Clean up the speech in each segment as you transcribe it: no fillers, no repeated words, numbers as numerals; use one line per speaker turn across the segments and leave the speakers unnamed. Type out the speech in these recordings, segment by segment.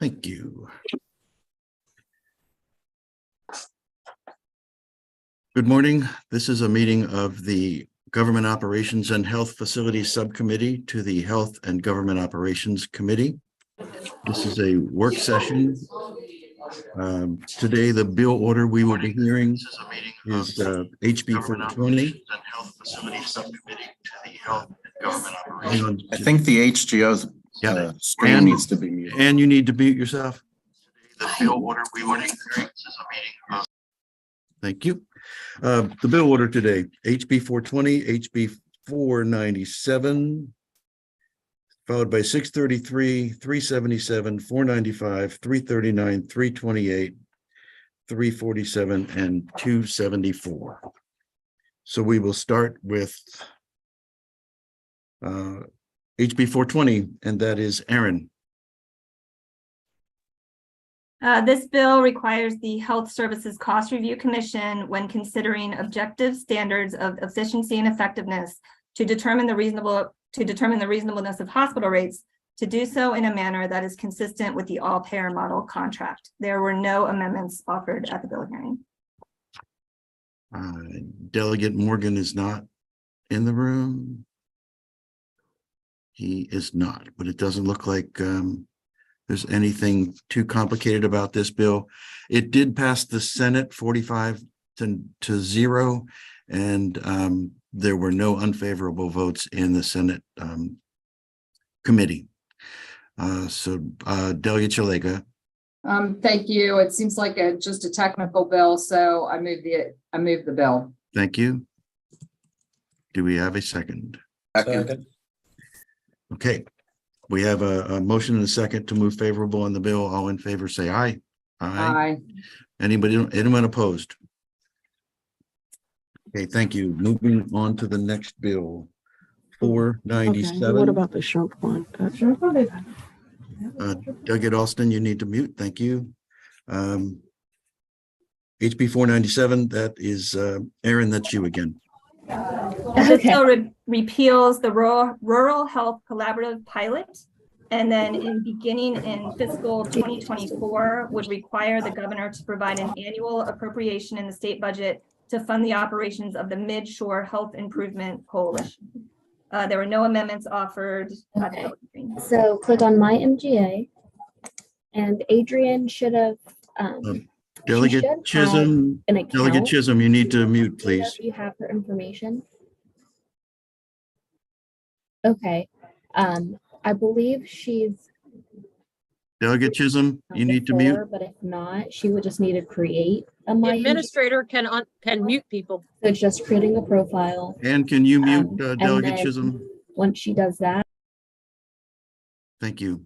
Thank you. Good morning. This is a meeting of the Government Operations and Health Facilities Subcommittee to the Health and Government Operations Committee. This is a work session. Today, the bill order we will be hearing is HB 420.
I think the HGO's screen needs to be muted.
And you need to mute yourself.
The bill order we will be hearing is a meeting of.
Thank you. The bill order today, HB 420, HB 497, followed by 633, 377, 495, 339, 328, 347, and 274. So we will start with HB 420, and that is Aaron.
This bill requires the Health Services Cost Review Commission, when considering objective standards of efficiency and effectiveness, to determine the reasonableness of hospital rates, to do so in a manner that is consistent with the all-payer model contract. There were no amendments offered at the bill hearing.
Delegate Morgan is not in the room. He is not, but it doesn't look like there's anything too complicated about this bill. It did pass the Senate 45 to 0, and there were no unfavorable votes in the Senate committee. Delegate Chalega.
Thank you. It seems like just a technical bill, so I move the bill.
Thank you. Do we have a second?
Second.
Okay. We have a motion and a second to move favorable on the bill. All in favor, say aye.
Aye.
Anyone opposed? Okay, thank you. Moving on to the next bill, 497.
Okay, what about the shrimp one?
Delegate Alston, you need to mute. Thank you. HB 497, that is Aaron, that's you again.
This bill repeals the rural health collaborative pilot, and then beginning in fiscal 2024 would require the governor to provide an annual appropriation in the state budget to fund the operations of the Mid-Shore Health Improvement Coalition. There were no amendments offered.
Okay. So click on My MGA, and Adrian should have.
Delegate Chisholm, Delegate Chisholm, you need to mute, please.
You have her information. Okay. I believe she's.
Delegate Chisholm, you need to mute.
But if not, she would just need to create a
The
My
administrator can mute people.
So it's just creating a profile.
And can you mute Delegate
then
Chisholm?
Once she does that.
Thank you.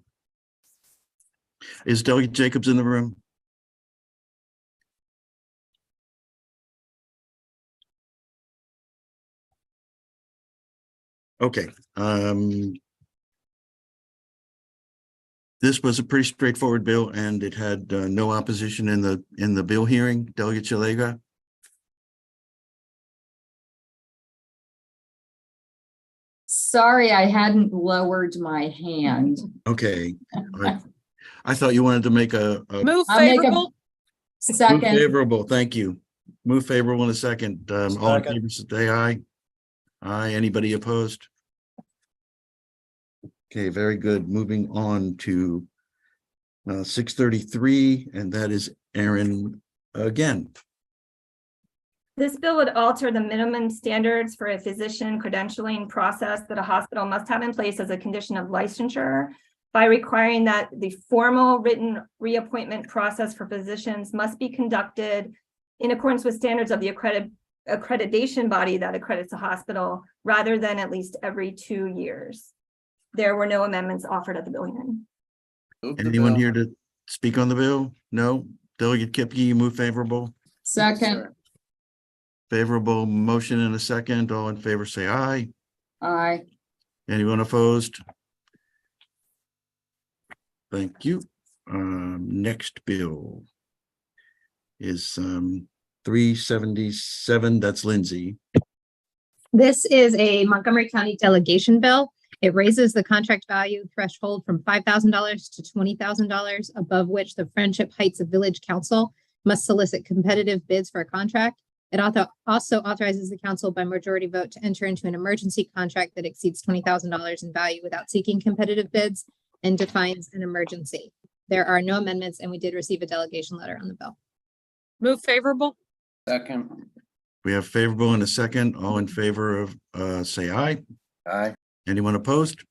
Is Delegate Jacobs in the room? Okay. This was a pretty straightforward bill, and it had no opposition in the bill hearing. Delegate Chalega.
Sorry, I hadn't lowered my hand.
Okay. I thought you wanted to make a
Move
I'll make a
favorable.
second.
Move favorable. Thank you. Move favorable in a second. All in favor, say aye. Aye. Anybody opposed? Okay, very good. Moving on to 633, and that is Aaron again.
This bill would alter the minimum standards for a physician credentialing process that a hospital must have in place as a condition of licensure by requiring that the formal written reappointment process for physicians must be conducted in accordance with standards of the accreditation body that accredits a hospital, rather than at least every 2 years. There were no amendments offered at the bill hearing.
Anyone here to speak on the bill? No? Delegate Kipke, you move favorable?
Second.
Favorable motion in a second. All in favor, say aye.
Aye.
Anyone opposed? Thank you. Next bill is 377. That's Lindsay.
This is a Montgomery County delegation bill.
It raises the contract value threshold from $5,000 to $20,000, above which the Friendship Heights Village Council must solicit competitive bids for a contract. It also authorizes the council by majority vote to enter into an emergency contract that exceeds $20,000 in value without seeking competitive bids and defines an emergency. There are no amendments, and we did receive a delegation letter on the bill.
Move favorable.
Second.
We have favorable and a second. All in favor of, say aye.
Aye.
Anyone opposed?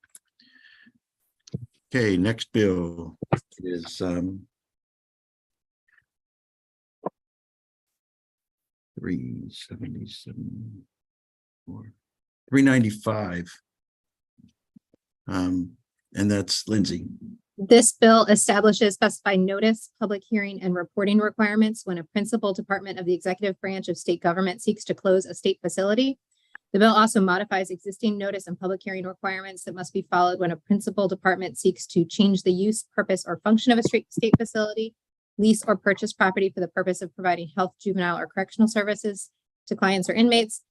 Okay, next bill is, 377, 395. And that's Lindsay.
This bill establishes specified notice, public hearing, and reporting requirements when a principal department of the executive branch of state government seeks to close a state facility. The bill also modifies existing notice and public hearing requirements that must be followed when a principal department seeks to change the use, purpose, or function of a state facility, lease or purchase property for the purpose of providing health, juvenile, or correctional services to clients or inmates,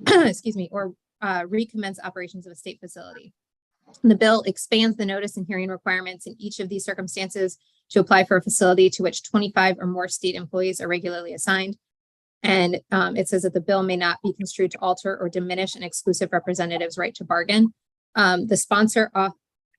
excuse me, or recommence operations of a state facility. The bill expands the notice and hearing requirements in each of these circumstances to apply for a facility to which 25 or more state employees are regularly assigned. And it says that the bill may not be construed to alter or diminish an exclusive representative's right to bargain. The sponsor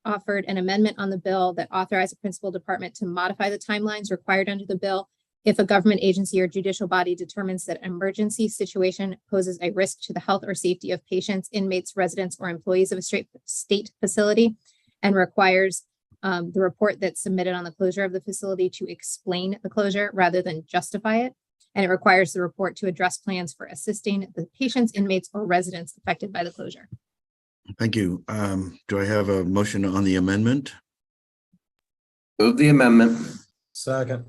offered an amendment on the bill that authorized the principal department to modify the timelines required under the bill if a government agency or judicial body determines that an emergency situation poses a risk to the health or safety of patients, inmates, residents, or employees of a state facility, and requires the report that's submitted on the closure of the facility to explain the closure rather than justify it. And it requires the report to address plans for assisting the patients, inmates, or residents affected by the closure.
Thank you. Do I have a motion on the amendment?
Move the amendment.
Second.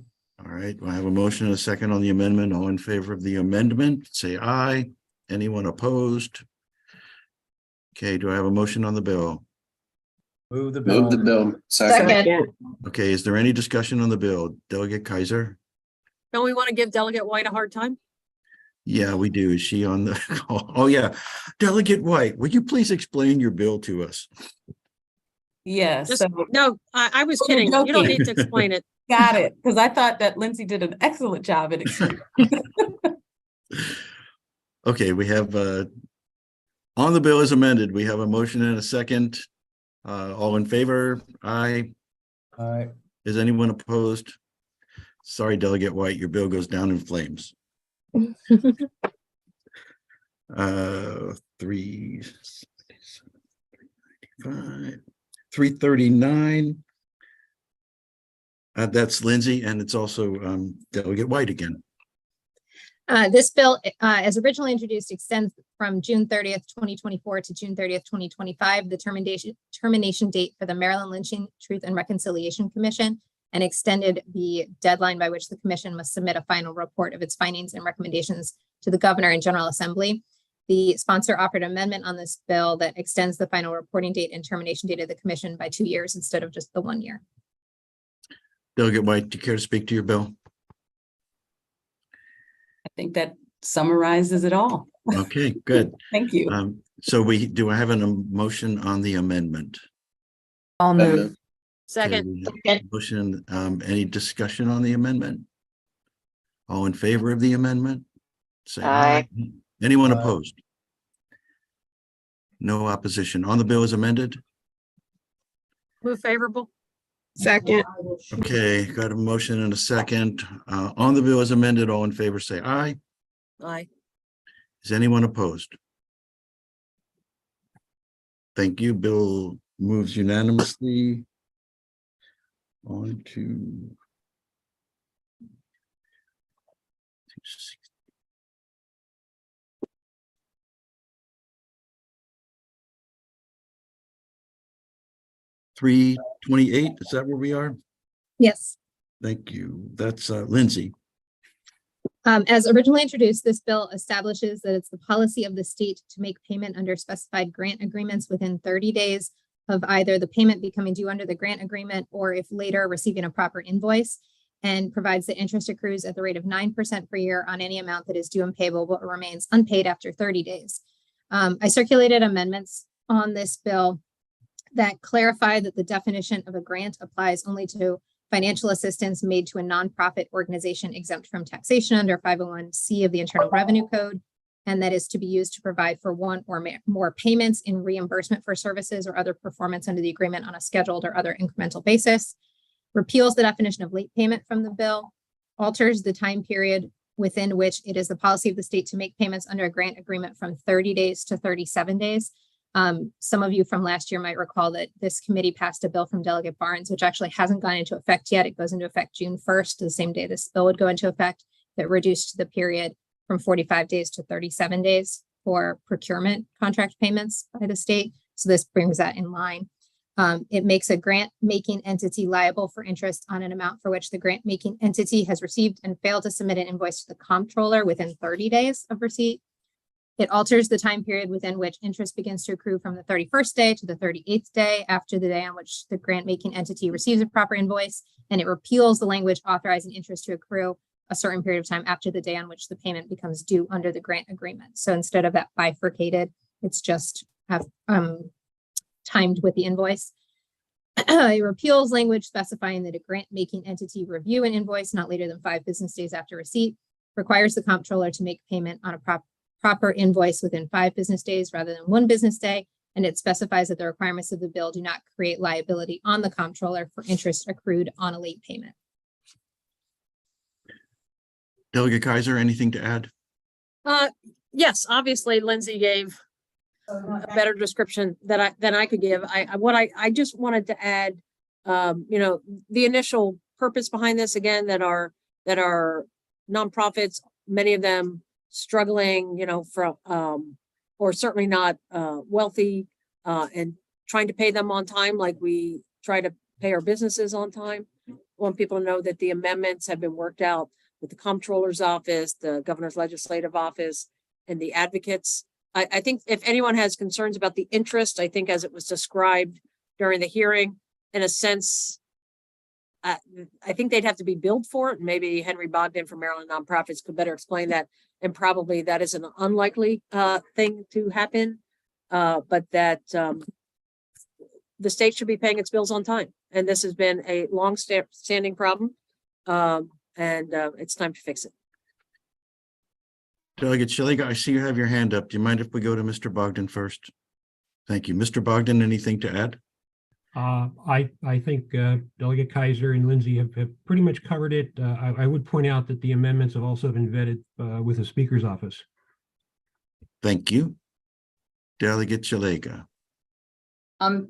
All right, I have a motion and a second on the amendment. All in favor of the amendment, say aye. Anyone opposed? Okay, do I have a motion on the bill?
Move the bill.
Move the bill. Second.
Okay, is there any discussion on the bill? Delegate Kaiser?
Don't we want to give Delegate White a hard time?
Yeah, we do. Is she on the call? Oh, yeah. Delegate White, would you please explain your bill to us?
Yes,
Just,
so
no, I was
Oh, you're
kidding. You don't
joking.
need to explain it.
got it, because I thought that Lindsay did an excellent job at explaining.
Okay, we have on the bill as amended, we have a motion and a second. All in favor? Aye.
Aye.
Is anyone opposed? Sorry, Delegate White, your bill goes down in flames. 339. That's Lindsay, and it's also Delegate White again.
This bill, as originally introduced, extends from June 30th, 2024 to June 30th, 2025, the termination date for the Maryland Lynching Truth and Reconciliation Commission, and extended the deadline by which the commission must submit a final report of its findings and recommendations to the governor and General Assembly. The sponsor offered an amendment on this bill that extends the final reporting date and termination date of the commission by 2 years instead of just the 1 year.
Delegate White, do you care to speak to your bill?
I think that summarizes it all.
Okay, good.
Thank you.
So do I have a motion on the amendment?
I'll move.
Second.
Okay, motion, any discussion on the amendment? All in favor of the amendment? Say aye. Anyone
Aye.
opposed? No opposition. On the bill as amended?
Move favorable.
Second.
Okay, got a motion and a second. On the bill as amended, all in favor, say aye.
Aye.
Is anyone opposed? Thank you. Bill moves unanimously. On to 328. Is that where we are?
Yes.
Thank you. That's Lindsay.
As originally introduced, this bill establishes that it's the policy of the state to make payment under specified grant agreements within 30 days of either the payment becoming due under the grant agreement or if later receiving a proper invoice, and provides that interest accrues at the rate of 9% per year on any amount that is due and payable but remains unpaid after 30 days. I circulated amendments on this bill that clarify that the definition of a grant applies only to financial assistance made to a nonprofit organization exempt from taxation under 501(c) of the Internal Revenue Code, and that is to be used to provide for one or more payments in reimbursement for services or other performance under the agreement on a scheduled or other incremental basis, repeals the definition of late payment from the bill, alters the time period within which it is the policy of the state to make payments under a grant agreement from 30 days to 37 days. Some of you from last year might recall that this committee passed a bill from Delegate Barnes, which actually hasn't gone into effect yet. It goes into effect June 1st, the same day this bill would go into effect, that reduced the period from 45 days to 37 days for procurement contract payments by the state. So this brings that in line. It makes a grant-making entity liable for interest on an amount for which the grant-making entity has received and failed to submit an invoice to the comptroller within 30 days of receipt. It alters the time period within which interest begins to accrue from the 31st day to the 38th day after the day on which the grant-making entity receives a proper invoice, and it repeals the language authorizing interest to accrue a certain period of time after the day on which the payment becomes due under the grant agreement. So instead of that bifurcated, it's just timed with the invoice. It repeals language specifying that a grant-making entity review an invoice not later than 5 business days after receipt, requires the comptroller to make payment on a proper invoice within 5 business days rather than 1 business day, and it specifies that the requirements of the bill do not create liability on the comptroller for interest accrued on a late payment.
Delegate Kaiser, anything to add?
Yes, obviously Lindsay gave a better description than I could give. I just wanted to add, the initial purpose behind this, again, that are nonprofits, many of them struggling, from or certainly not wealthy, and trying to pay them on time, like we try to pay our businesses on time. I want people to know that the amendments have been worked out with the comptroller's office, the governor's legislative office, and the advocates. I think if anyone has concerns about the interest, I think as it was described during the hearing, in a sense, I think they'd have to be billed for it. Maybe Henry Bogdan from Maryland Nonprofits could better explain that. And probably that is an unlikely thing to happen, but that the state should be paying its bills on time. And this has been a long-standing problem, and it's time to fix it.
Delegate Schillinger, I see you have your hand up. Do you mind if we go to Mr. Bogdan first? Thank you. Mr. Bogdan, anything to add?
I think Delegate Kaiser and Lindsay have pretty much covered it. I would point out that the amendments have also been vetted with the Speaker's office.
Thank you. Delegate Schillinger.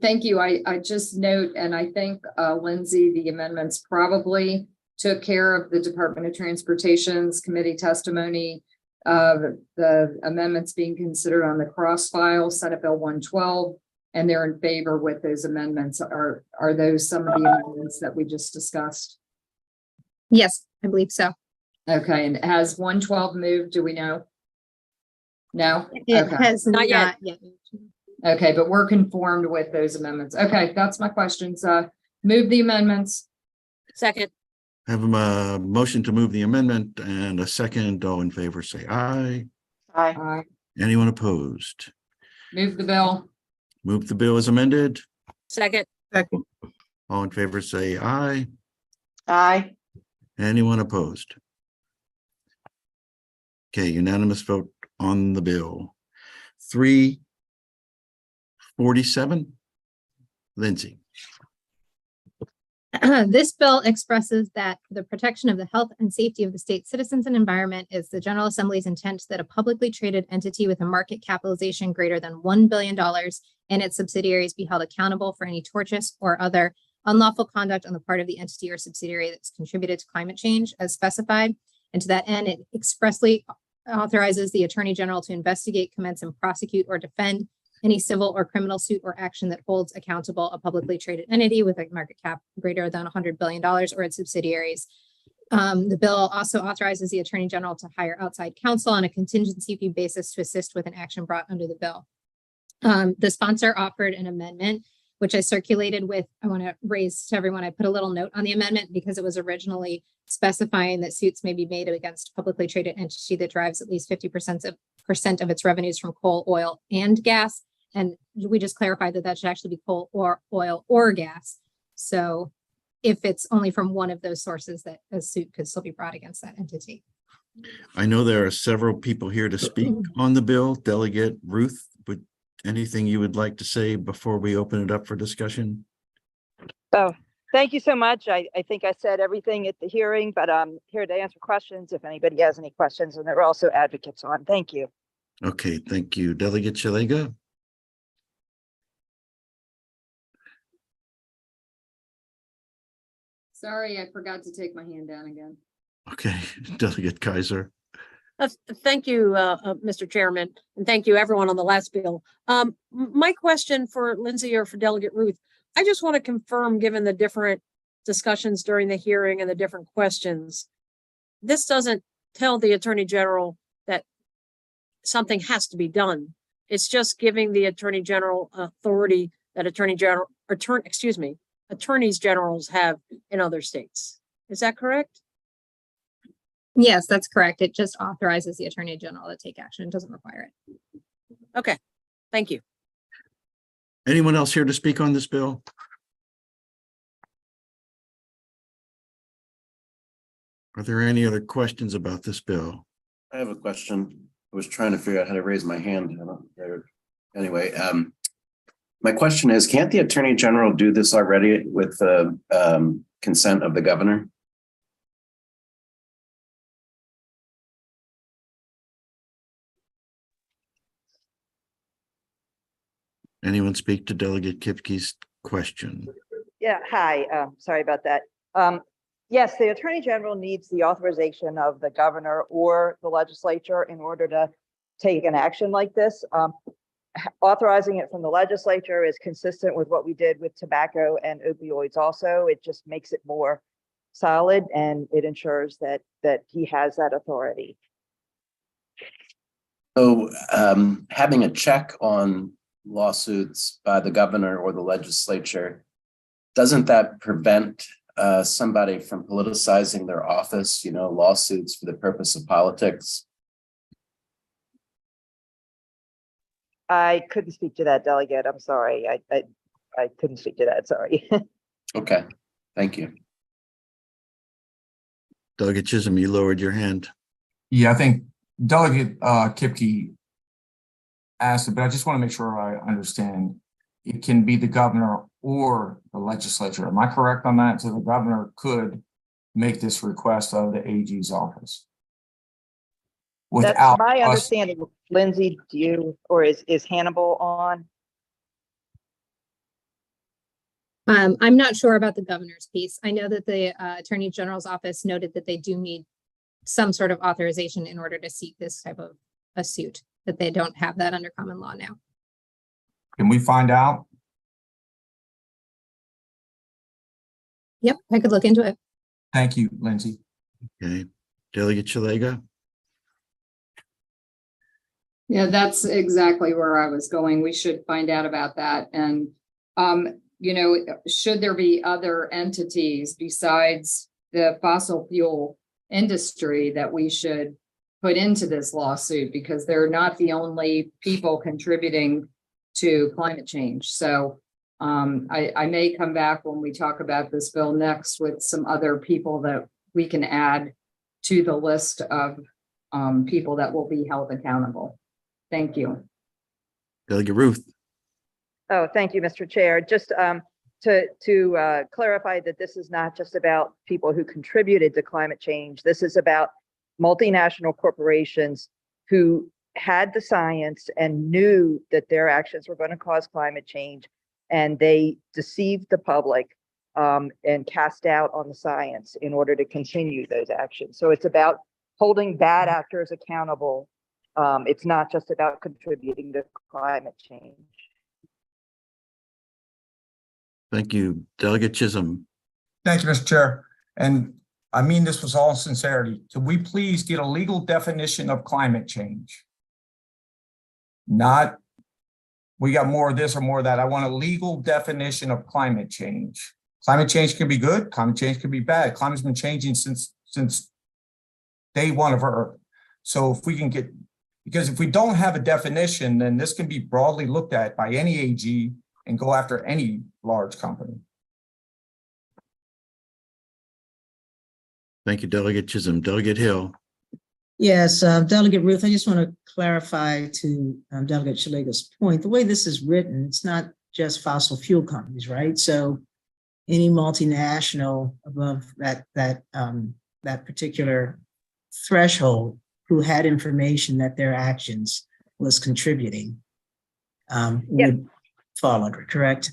Thank you. I just note, and I think Lindsay, the amendments probably took care of the Department of Transportation's committee testimony. The amendments being considered on the cross file, Senate Bill 112, and they're in favor with those amendments. Are those some of the amendments that we just discussed?
Yes, I believe so.
Okay, and has 112 moved? Do we know? No?
It
Okay.
has
Not yet.
Okay, but we're conformed with those amendments. Okay, that's my questions. Move the amendments.
Second.
Have a motion to move the amendment and a second. All in favor, say aye.
Aye.
Anyone opposed?
Move the bill.
Move the bill as amended.
Second.
All in favor, say aye.
Aye.
Anyone opposed? Okay, unanimous vote on the bill. 347. Lindsay.
This bill expresses that for the protection of the health and safety of the state citizens and environment is the General Assembly's intent that a publicly traded entity with a market capitalization greater than $1 billion and its subsidiaries be held accountable for any tortious or other unlawful conduct on the part of the entity or subsidiary that's contributed to climate change as specified. And to that end, it expressly authorizes the Attorney General to investigate, commence, and prosecute or defend any civil or criminal suit or action that holds accountable a publicly traded entity with a market cap greater than $100 billion or its subsidiaries. The bill also authorizes the Attorney General to hire outside counsel on a contingency fee basis to assist with an action brought under the bill. The sponsor offered an amendment, which I circulated with, I want to raise to everyone, I put a little note on the amendment because it was originally specifying that suits may be made against a publicly traded entity that drives at least 50% of its revenues from coal, oil, and gas. And we just clarified that that should actually be coal or oil or gas. So if it's only from one of those sources, that a suit could still be brought against that entity.
I know there are several people here to speak on the bill. Delegate Ruth, would anything you would like to say before we open it up for discussion?
Oh, thank you so much. I think I said everything at the hearing, but I'm here to answer questions if anybody has any questions, and there are also advocates on. Thank you.
Okay, thank you. Delegate Shalega?
Sorry, I forgot to take my hand down again.
Okay, Delegate Kaiser.
Thank you, Mr. Chairman, and thank you everyone on the last bill. My question for Lindsay or for Delegate Ruth, I just want to confirm, given the different discussions during the hearing and the different questions, this doesn't tell the Attorney General that something has to be done. It's just giving the Attorney General authority that attorneys generals have in other states. Is that correct?
Yes, that's correct. It just authorizes the Attorney General to take action. It doesn't require it.
Okay, thank you.
Anyone else here to speak on this bill? Are there any other questions about this bill?
I have a question. I was trying to figure out how to raise my hand. Anyway, my question is, can't the Attorney General do this already with the consent of the governor?
Anyone speak to Delegate Kipke's question?
Yeah, hi. Sorry about that. Yes, the Attorney General needs the authorization of the governor or the legislature in order to take an action like this. Authorizing it from the legislature is consistent with what we did with tobacco and opioids also. It just makes it more solid, and it ensures that he has that authority.
So having a check on lawsuits by the governor or the legislature, doesn't that prevent somebody from politicizing their office, lawsuits for the purpose of politics?
I couldn't speak to that, Delegate. I'm sorry. I couldn't speak to that. Sorry.
Okay, thank you.
Delegate Chisholm, you lowered your hand.
Yeah, I think Delegate Kipke asked it, but I just want to make sure I understand. It can be the governor or the legislature. Am I correct on that? So the governor could make this request of the AG's office.
That's my understanding. Lindsay, do you, or is Hannibal on?
I'm not sure about the governor's piece. I know that the Attorney General's office noted that they do need some sort of authorization in order to seek this type of a suit, that they don't have that under common law now.
Can we find out?
Yep, I could look into it.
Thank you, Lindsay.
Okay, Delegate Shalega.
Yeah, that's exactly where I was going. We should find out about that. And, should there be other entities besides the fossil fuel industry that we should put into this lawsuit? Because they're not the only people contributing to climate change. So I may come back when we talk about this bill next with some other people that we can add to the list of people that will be held accountable. Thank you.
Delegate Ruth.
Oh, thank you, Mr. Chair. Just to clarify that this is not just about people who contributed to climate change. This is about multinational corporations who had the science and knew that their actions were going to cause climate change, and they deceived the public and cast doubt on the science in order to continue those actions. So it's about holding bad actors accountable. It's not just about contributing to climate change.
Thank you. Delegate Chisholm.
Thank you, Mr. Chair. And I mean this with all sincerity. Can we please get a legal definition of climate change? Not, we got more of this or more of that. I want a legal definition of climate change. Climate change can be good. Climate change can be bad. Climate's been changing since day one of Earth. So if we can get Because if we don't have a definition, then this can be broadly looked at by any AG and go after any large company.
Thank you, Delegate Chisholm. Delegate Hill.
Yes, Delegate Ruth, I just want to clarify to Delegate Shaliga's point, the way this is written, it's not just fossil fuel companies, right? So any multinational above that particular threshold who had information that their actions was contributing would fall under, correct?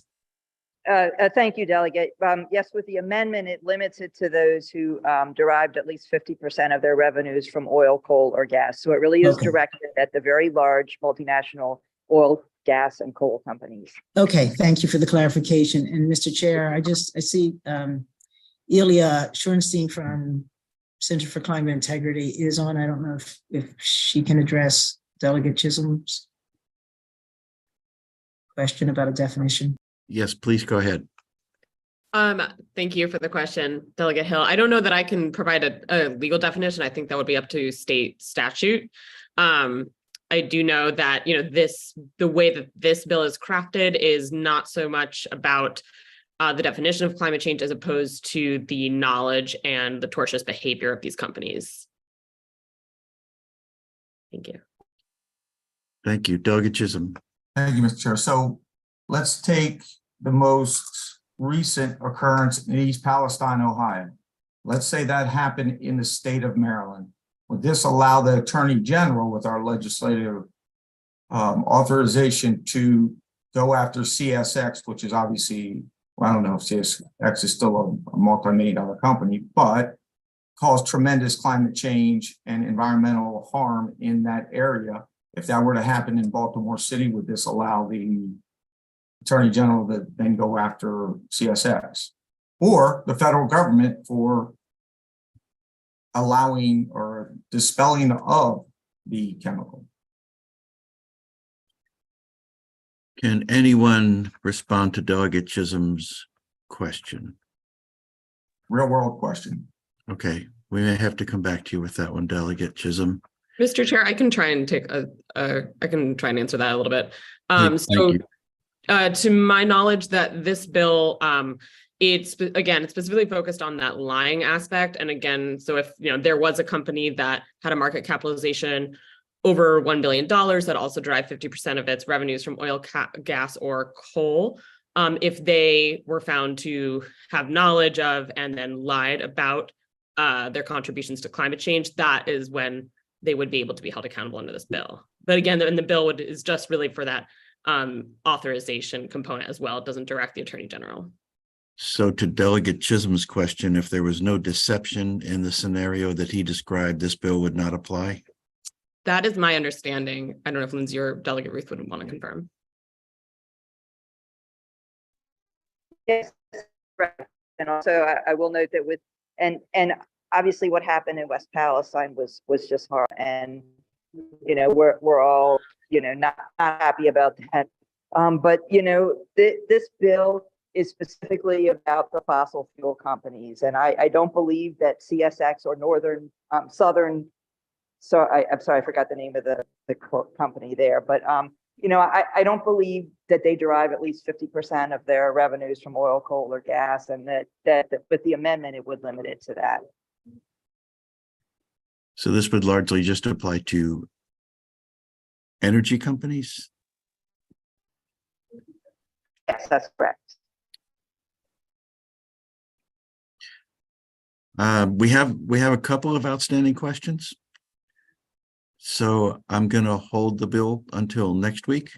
Thank you, Delegate. Yes, with the amendment, it limits it to those who derived at least 50% of their revenues from oil, coal, or gas. So it really is
Okay.
directed at the very large multinational oil, gas, and coal companies.
Okay, thank you for the clarification. And Mr. Chair, I see Ilya Schoenstein from Center for Climate Integrity is on. I don't know if she can address Delegate Chisholm's question about a definition.
Yes, please go ahead.
Thank you for the question, Delegate Hill. I don't know that I can provide a legal definition. I think that would be up to state statute. I do know that, the way that this bill is crafted is not so much about the definition of climate change as opposed to the knowledge and the tortious behavior of these companies. Thank you.
Thank you, Delegate Chisholm.
Thank you, Mr. Chair. So let's take the most recent occurrence in East Palestine, Ohio. Let's say that happened in the state of Maryland. Would this allow the Attorney General with our legislative authorization to go after CSX, which is obviously, well, I don't know if CSX is still a multi-million-dollar company, but caused tremendous climate change and environmental harm in that area. If that were to happen in Baltimore City, would this allow the Attorney General to then go after CSX or the federal government for allowing or dispelling of the chemical?
Can anyone respond to Delegate Chisholm's question?
Real world question.
Okay, we may have to come back to you with that one, Delegate Chisholm.
Mr. Chair, I can try and answer that a little bit.
Thank you.
To my knowledge, that this bill, it's specifically focused on that lying aspect. And again, so if there was a company that had a market capitalization over $1 billion that also derived 50% of its revenues from oil, gas, or coal, if they were found to have knowledge of and then lied about their contributions to climate change, that is when they would be able to be held accountable under this bill. But again, the bill is just really for that authorization component as well. It doesn't direct the Attorney General.
So to Delegate Chisholm's question, if there was no deception in the scenario that he described, this bill would not apply?
That is my understanding. I don't know if Lindsay or Delegate Ruth would want to confirm.
Yes, right. And also I will note that and obviously what happened in West Palestine was just hard, and we're all not happy about that. But this bill is specifically about the fossil fuel companies, and I don't believe that CSX or Southern. So I'm sorry, I forgot the name of the company there, but I don't believe that they derive at least 50% of their revenues from oil, coal, or gas, and that with the amendment it would limit it to that.
So this would largely just apply to energy companies?
Yes, that's correct.
We have a couple of outstanding questions. So I'm going to hold the bill until next week.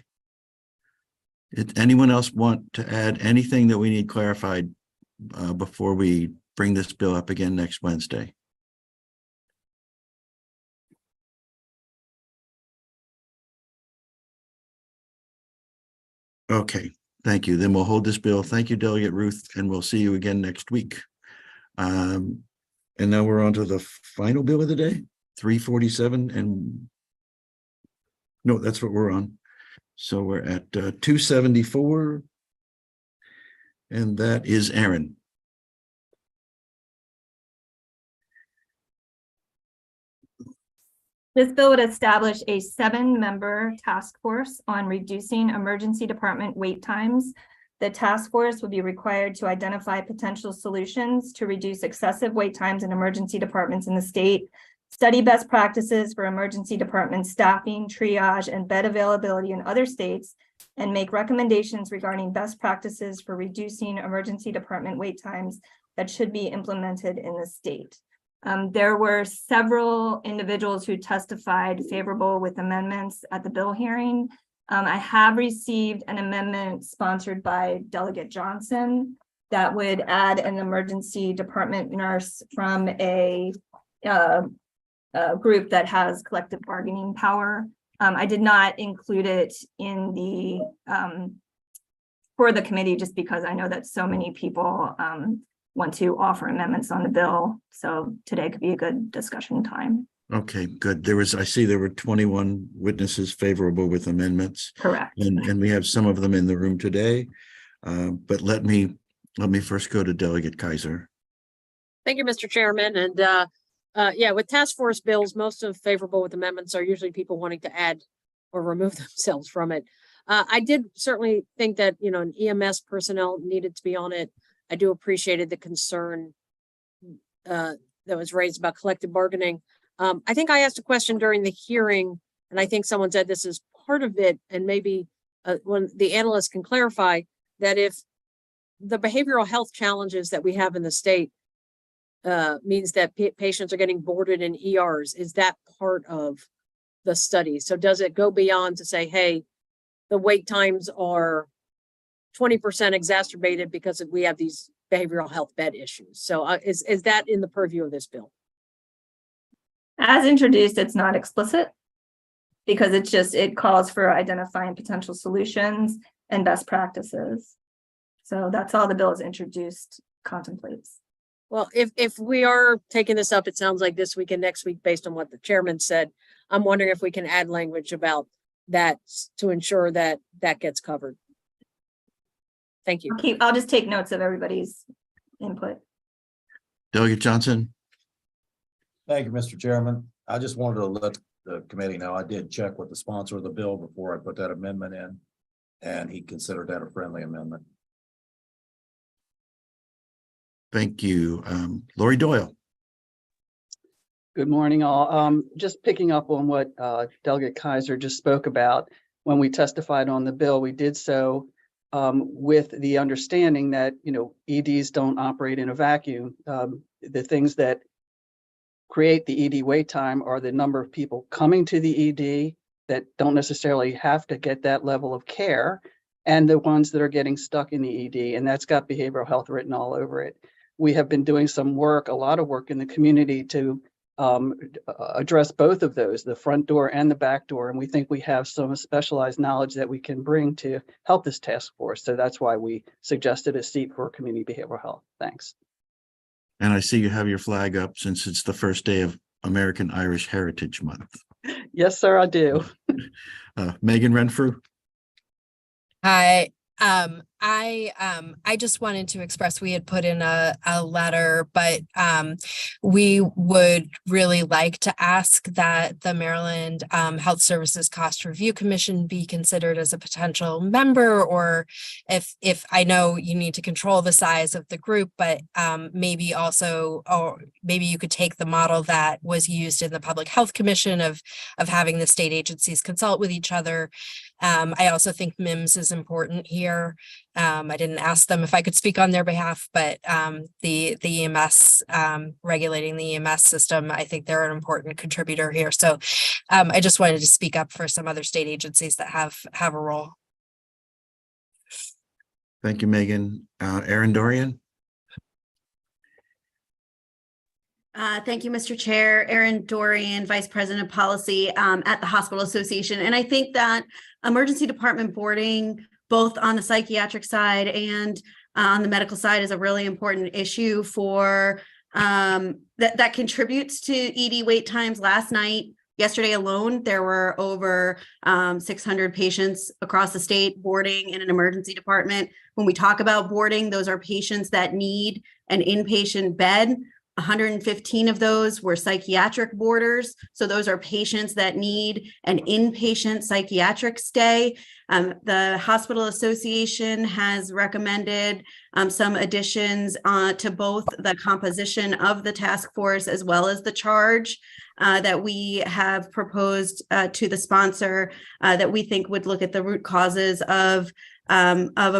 Did anyone else want to add anything that we need clarified before we bring this bill up again next Wednesday? Okay, thank you. Then we'll hold this bill. Thank you, Delegate Ruth, and we'll see you again next week. And now we're on to the final bill of the day, 347, and no, that's what we're on. So we're at 274, and that is Aaron.
This bill would establish a 7-member task force on reducing emergency department wait times. The task force would be required to identify potential solutions to reduce excessive wait times in emergency departments in the state, study best practices for emergency department staffing, triage, and bed availability in other states, and make recommendations regarding best practices for reducing emergency department wait times that should be implemented in the state. There were several individuals who testified favorable with amendments at the bill hearing. I have received an amendment sponsored by Delegate Johnson that would add an emergency department nurse from a group that has collective bargaining power. I did not include it in the for the committee just because I know that so many people want to offer amendments on the bill. So today could be a good discussion time.
Okay, good. I see there were 21 witnesses favorable with amendments.
Correct.
And we have some of them in the room today. But let me first go to Delegate Kaiser.
Thank you, Mr. Chairman. And yeah, with task force bills, most of favorable with amendments are usually people wanting to add or remove themselves from it. I did certainly think that, an EMS personnel needed to be on it. I do appreciated the concern that was raised about collective bargaining. I think I asked a question during the hearing, and I think someone said this is part of it, and maybe when the analyst can clarify that if the behavioral health challenges that we have in the state means that patients are getting boarded in ERs, is that part of the study? So does it go beyond to say, hey, the wait times are 20% exacerbated because we have these behavioral health bed issues? So is that in the purview of this bill?
As introduced, it's not explicit because it calls for identifying potential solutions and best practices. So that's all the bill is introduced contemplates.
Well, if we are taking this up, it sounds like this week and next week, based on what the chairman said, I'm wondering if we can add language about that to ensure that that gets covered. Thank you.
I'll just take notes of everybody's input.
Delegate Johnson.
Thank you, Mr. Chairman. I just wanted to let the committee know I did check with the sponsor of the bill before I put that amendment in, and he considered that a friendly amendment.
Thank you. Lori Doyle.
Good morning, all. Just picking up on what Delegate Kaiser just spoke about. When we testified on the bill, we did so with the understanding that, EDs don't operate in a vacuum. The things that create the ED wait time are the number of people coming to the ED that don't necessarily have to get that level of care, and the ones that are getting stuck in the ED, and that's got behavioral health written all over it. We have been doing some work, a lot of work in the community to address both of those, the front door and the back door, and we think we have some specialized knowledge that we can bring to help this task force. So that's why we suggested a seat for community behavioral health. Thanks.
And I see you have your flag up since it's the first day of American Irish Heritage Month.
Yes, sir, I do.
Megan Renfrew.
Hi. I just wanted to express, we had put in a letter, but we would really like to ask that the Maryland Health Services Cost Review Commission be considered as a potential member, or if I know you need to control the size of the group, but maybe also, or maybe you could take the model that was used in the Public Health Commission of having the state agencies consult with each other. I also think MIMS is important here. I didn't ask them if I could speak on their behalf, but the EMS, regulating the EMS system, I think they're an important contributor here. So I just wanted to speak up for some other state agencies that have a role.
Thank you, Megan. Erin Dorian.
Thank you, Mr. Chair. Erin Dorian, Vice President of Policy at the Hospital Association. And I think that emergency department boarding, both on the psychiatric side and on the medical side, is a really important issue for that contributes to ED wait times. Yesterday alone, there were over 600 patients across the state boarding in an emergency department. When we talk about boarding, those are patients that need an inpatient bed 115 of those were psychiatric boarders. So those are patients that need an inpatient psychiatric stay. The Hospital Association has recommended some additions to both the composition of the task force as well as the charge that we have proposed to the sponsor that we think would look at the root causes of the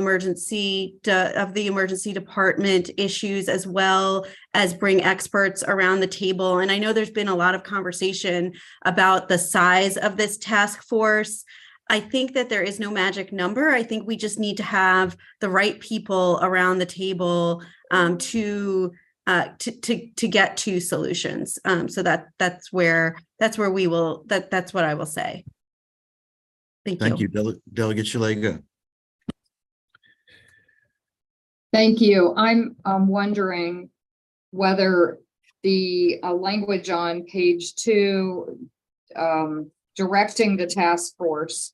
emergency department issues, as well as bring experts around the table. And I know there's been a lot of conversation about the size of this task force. I think that there is no magic number. I think we just need to have the right people around the table to get to solutions. So that's where we will. That's what I will say.
Thank you, Delegate Shalega.
Thank you. I'm wondering whether the language on page 2, directing the task force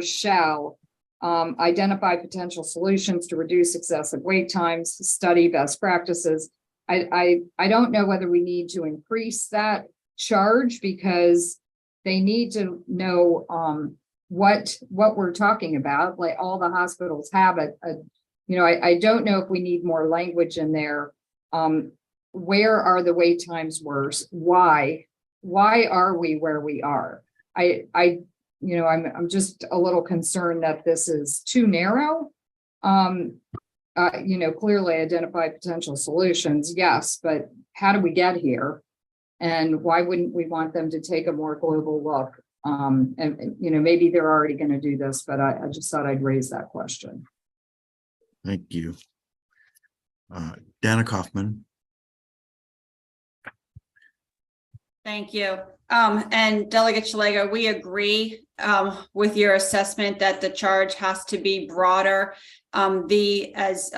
shall identify potential solutions to reduce excessive wait times, study best practices. I don't know whether we need to increase that charge, because they need to know what we're talking about. Like, all the hospitals have I don't know if we need more language in there. Where are the wait times worse? Why are we where we are? I'm just a little concerned that this is too narrow. Clearly identify potential solutions, yes, but how do we get here? And why wouldn't we want them to take a more global look? Maybe they're already going to do this, but I just thought I'd raise that question.
Thank you. Dana Kaufman.
Thank you. And Delegate Shalega, we agree with your assessment that the charge has to be broader. As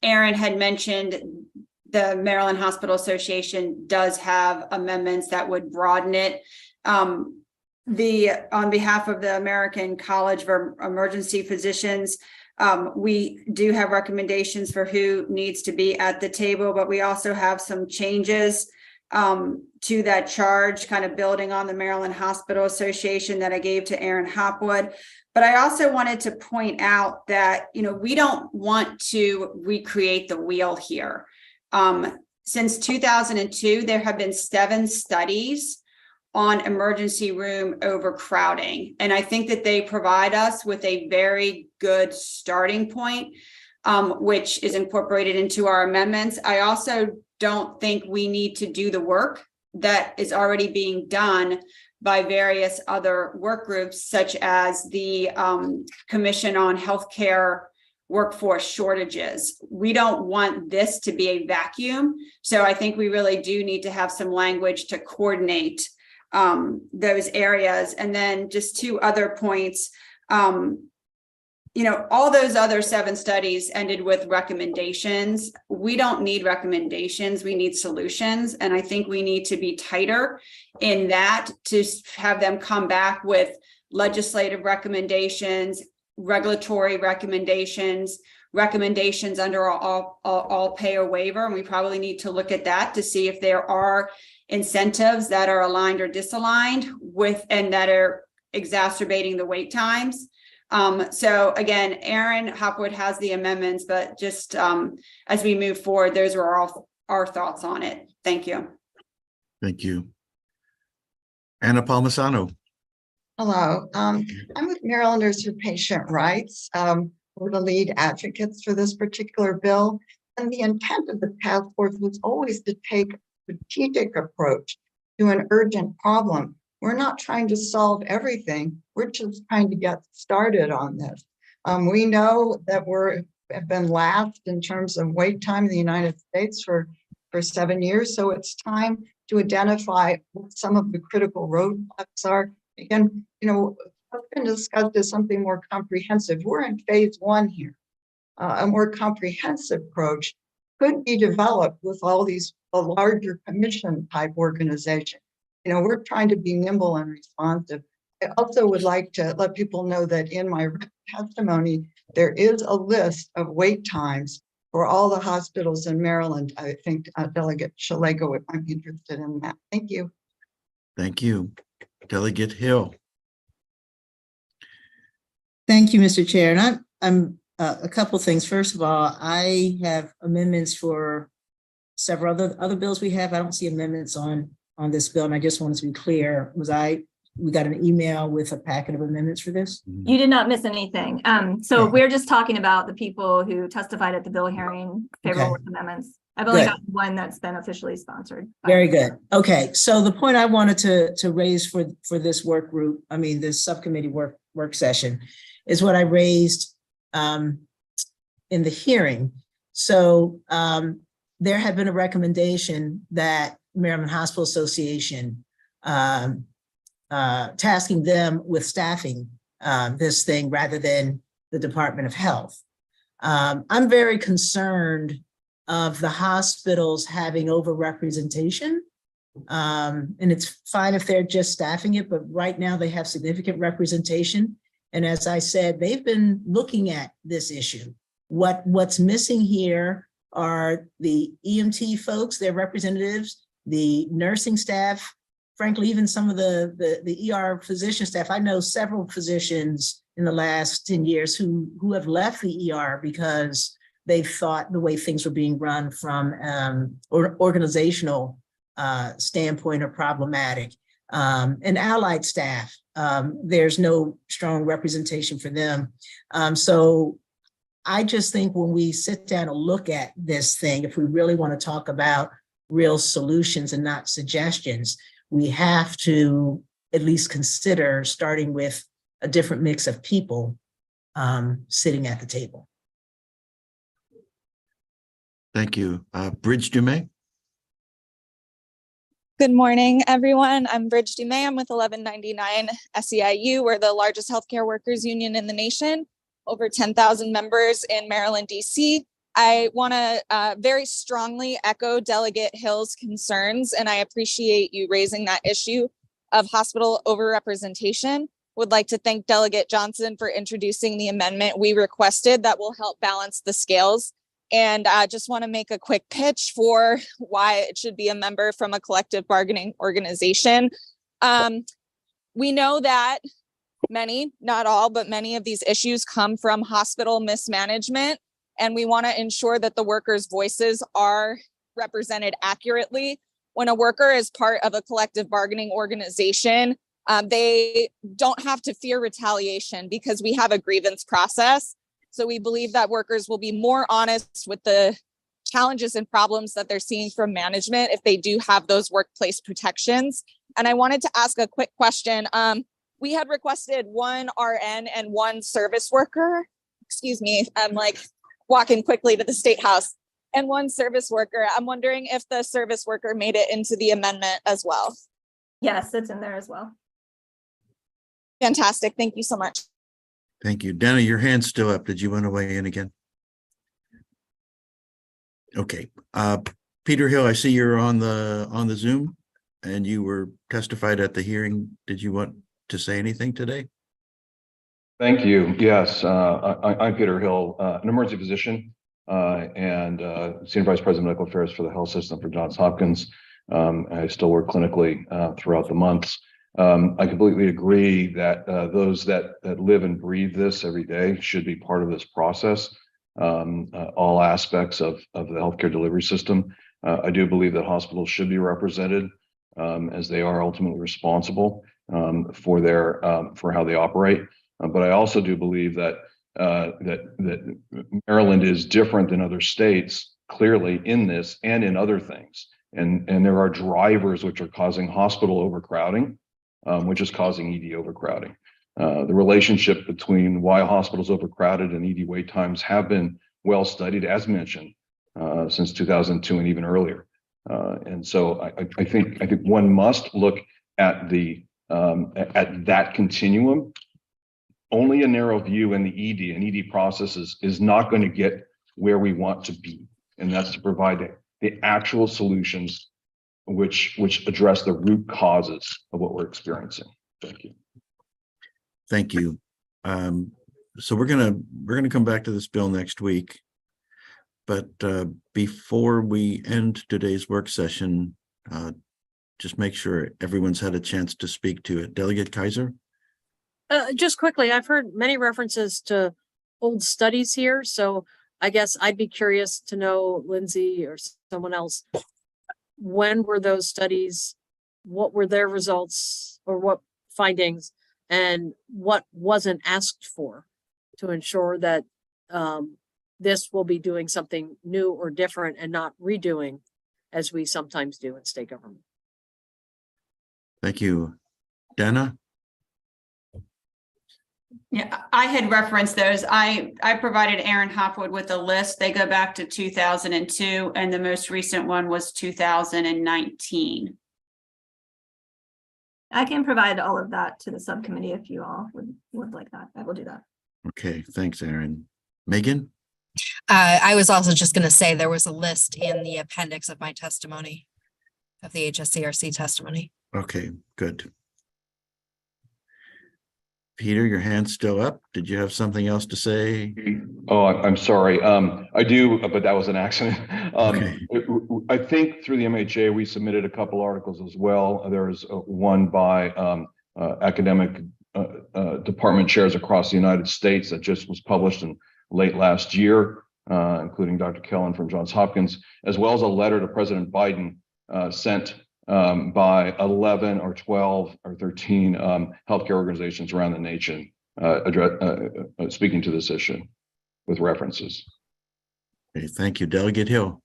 Aaron had mentioned, the Maryland Hospital Association does have amendments that would broaden it. On behalf of the American College for Emergency Physicians, we do have recommendations for who needs to be at the table, but we also have some changes to that charge, kind of building on the Maryland Hospital Association that I gave to Aaron Hopwood. But I also wanted to point out that, we don't want to recreate the wheel here. Since 2002, there have been 7 studies on emergency room overcrowding. And I think that they provide us with a very good starting point, which is incorporated into our amendments. I also don't think we need to do the work that is already being done by various other work groups, such as the Commission on Healthcare Workforce Shortages. We don't want this to be a vacuum. So I think we really do need to have some language to coordinate those areas. And then just 2 other points. All those other 7 studies ended with recommendations. We don't need recommendations, we need solutions. And I think we need to be tighter in that, to have them come back with legislative recommendations, regulatory recommendations, recommendations under all payer waiver. And we probably need to look at that to see if there are incentives that are aligned or disaligned with, and that are exacerbating the wait times. So again, Aaron Hopwood has the amendments, but just as we move forward, those are all our thoughts on it. Thank you.
Thank you. Anna Palmisano.
Hello, I'm with Marylanders for Patient Rights. We're the lead advocates for this particular bill. And the intent of the task force was always to take a strategic approach to an urgent problem. We're not trying to solve everything. We're just trying to get started on this. We know that have been last in terms of wait time in the United States for 7 years. So it's time to identify what some of the critical roadblocks are. Again, what's been discussed is something more comprehensive. We're in phase 1 here. A more comprehensive approach could be developed with all these larger commission type organizations. We're trying to be nimble and responsive. I also would like to let people know that in my written testimony, there is a list of wait times for all the hospitals in Maryland. I think Delegate Shalego might be interested in that. Thank you.
Thank you. Delegate Hill.
Thank you, Mr. Chair. And I'm a couple things. First of all, I have amendments for several other bills we have. I don't see amendments on this bill, and I just wanted to be clear. We got an email with a packet of amendments for this?
You did not miss anything. So we're just talking about the people who testified at the bill hearing, favorable with amendments. I've only
Good.
got one that's been officially sponsored.
Very good. Okay, so the point I wanted to raise for this work group, I mean, this subcommittee work session, is what I raised in the hearing. So there had been a recommendation that Maryland Hospital Association tasking them with staffing this thing rather than the Department of Health. I'm very concerned of the hospitals having overrepresentation. And it's fine if they're just staffing it, but right now they have significant representation. And as I said, they've been looking at this issue. What's missing here are the EMT folks, their representatives, the nursing staff, frankly, even some of the ER physician staff. I know several physicians in the last 10 years who have left the ER because they thought the way things were being run from organizational standpoint are problematic. And allied staff, there's no strong representation for them. So I just think when we sit down and look at this thing, if we really want to talk about real solutions and not suggestions, we have to at least consider starting with a different mix of people sitting at the table.
Thank you. Bridge Dumais.
Good morning, everyone. I'm Bridge Dumais. I'm with 1199 SEIU. We're the largest healthcare workers union in the nation, over 10,000 members in Maryland, DC. I want to very strongly echo Delegate Hill's concerns, and I appreciate you raising that issue of hospital overrepresentation. Would like to thank Delegate Johnson for introducing the amendment we requested that will help balance the scales. And I just want to make a quick pitch for why it should be a member from a collective bargaining organization. We know that many, not all, but many of these issues come from hospital mismanagement. And we want to ensure that the workers' voices are represented accurately. When a worker is part of a collective bargaining organization, they don't have to fear retaliation because we have a grievance process. So we believe that workers will be more honest with the challenges and problems that they're seeing from management if they do have those workplace protections. And I wanted to ask a quick question. We had requested one RN and one service worker. Excuse me, I'm like walking quickly to the State House. And one service worker. I'm wondering if the service worker made it into the amendment as well.
Yes, it's in there as well.
Fantastic. Thank you so much.
Thank you. Dana, your hand's still up. Did you want to weigh in again? Okay. Peter Hill, I see you're on the Zoom and you were testified at the hearing. Did you want to say anything today?
Thank you. Yes, I'm Peter Hill, an emergency physician and Senior Vice President of Medical Affairs for the health system for Johns Hopkins. I still work clinically throughout the months. I completely agree that those that live and breathe this every day should be part of this process, all aspects of the healthcare delivery system. I do believe that hospitals should be represented as they are ultimately responsible for how they operate. But I also do believe that Maryland is different than other states, clearly in this and in other things. And there are drivers which are causing hospital overcrowding, which is causing ED overcrowding. The relationship between why hospitals overcrowded and ED wait times have been well studied, as mentioned, since 2002 and even earlier. And so I think one must look at that continuum. Only a narrow view in the ED and ED processes is not going to get where we want to be, and that's to provide the actual solutions which address the root causes of what we're experiencing. Thank you.
Thank you. So we're gonna come back to this bill next week. But before we end today's work session, just make sure everyone's had a chance to speak to it. Delegate Kaiser?
Just quickly, I've heard many references to old studies here, so I guess I'd be curious to know, Lindsay or someone else, when were those studies? What were their results or what findings, and what wasn't asked for to ensure that this will be doing something new or different and not redoing as we sometimes do in state government?
Thank you. Dana?
Yeah, I had referenced those. I provided Aaron Hopwood with a list. They go back to 2002, and the most recent one was 2019.
I can provide all of that to the subcommittee if you all would like that. I will do that.
Okay, thanks, Aaron. Megan?
I was also just going to say there was a list in the appendix of my testimony, of the HSCRC testimony.
Okay, good. Peter, your hand's still up. Did you have something else to say?
Oh, I'm sorry. I do, but that was an accident.
Okay.
I think through the MHA, we submitted a couple articles as well. There's one by academic department chairs across the United States that just was published in late last year, including Dr. Kellen from Johns Hopkins, as well as a letter to President Biden sent by 11 or 12 or 13 healthcare organizations around the nation speaking to this issue with references.
Okay, thank you. Delegate Hill.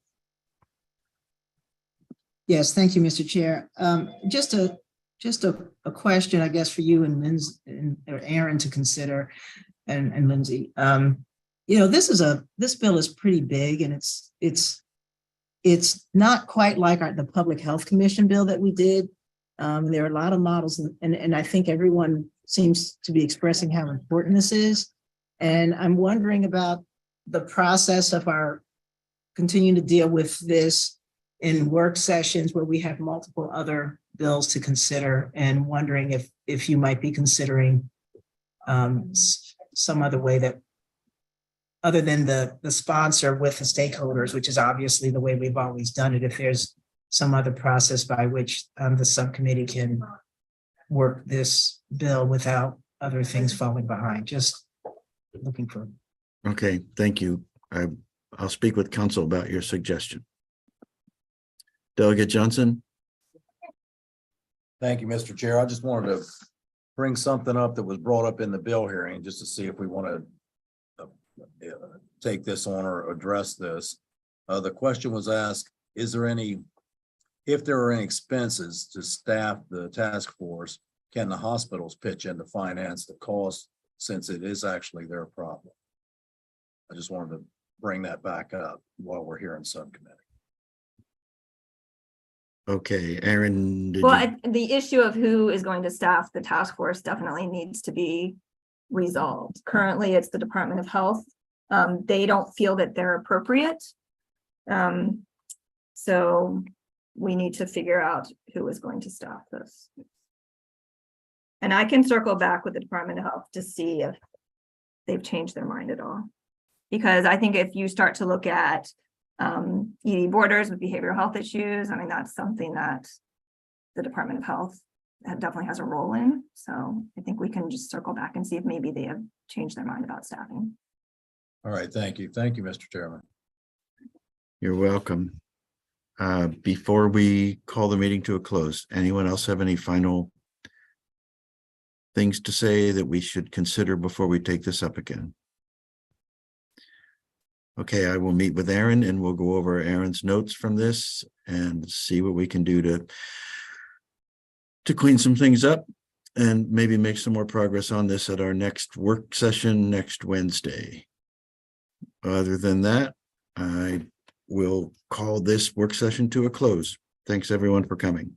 Yes, thank you, Mr. Chair. Just a question, I guess, for you and Lindsay or Aaron to consider, and Lindsay. You know, this bill is pretty big, and it's not quite like the Public Health Commission bill that we did. There are a lot of models, and I think everyone seems to be expressing how important this is. And I'm wondering about the process of our continuing to deal with this in work sessions where we have multiple other bills to consider, and wondering if you might be considering some other way that, other than the sponsor with the stakeholders, which is obviously the way we've always done it, if there's some other process by which the subcommittee can work this bill without other things falling behind. Just looking for.
Okay, thank you. I'll speak with council about your suggestion. Delegate Johnson.
Thank you, Mr. Chair. I just wanted to bring something up that was brought up in the bill hearing, just to see if we want to take this on or address this. The question was asked, if there are any expenses to staff the task force, can the hospitals pitch in to finance the cost, since it is actually their problem? I just wanted to bring that back up while we're here in subcommittee.
Okay, Aaron.
The issue of who is going to staff the task force definitely needs to be resolved. Currently, it's the Department of Health. They don't feel that they're appropriate. So we need to figure out who is going to staff this. And I can circle back with the Department of Health to see if they've changed their mind at all. Because I think if you start to look at ED borders with behavioral health issues, I mean, that's something that the Department of Health definitely has a role in. So I think we can just circle back and see if maybe they have changed their mind about staffing.
All right, thank you. Thank you, Mr. Chairman.
You're welcome. Before we call the meeting to a close, anyone else have any final things to say that we should consider before we take this up again? Okay, I will meet with Aaron and we'll go over Aaron's notes from this and see what we can do to clean some things up and maybe make some more progress on this at our next work session next Wednesday. Other than that, I will call this work session to a close. Thanks everyone for coming.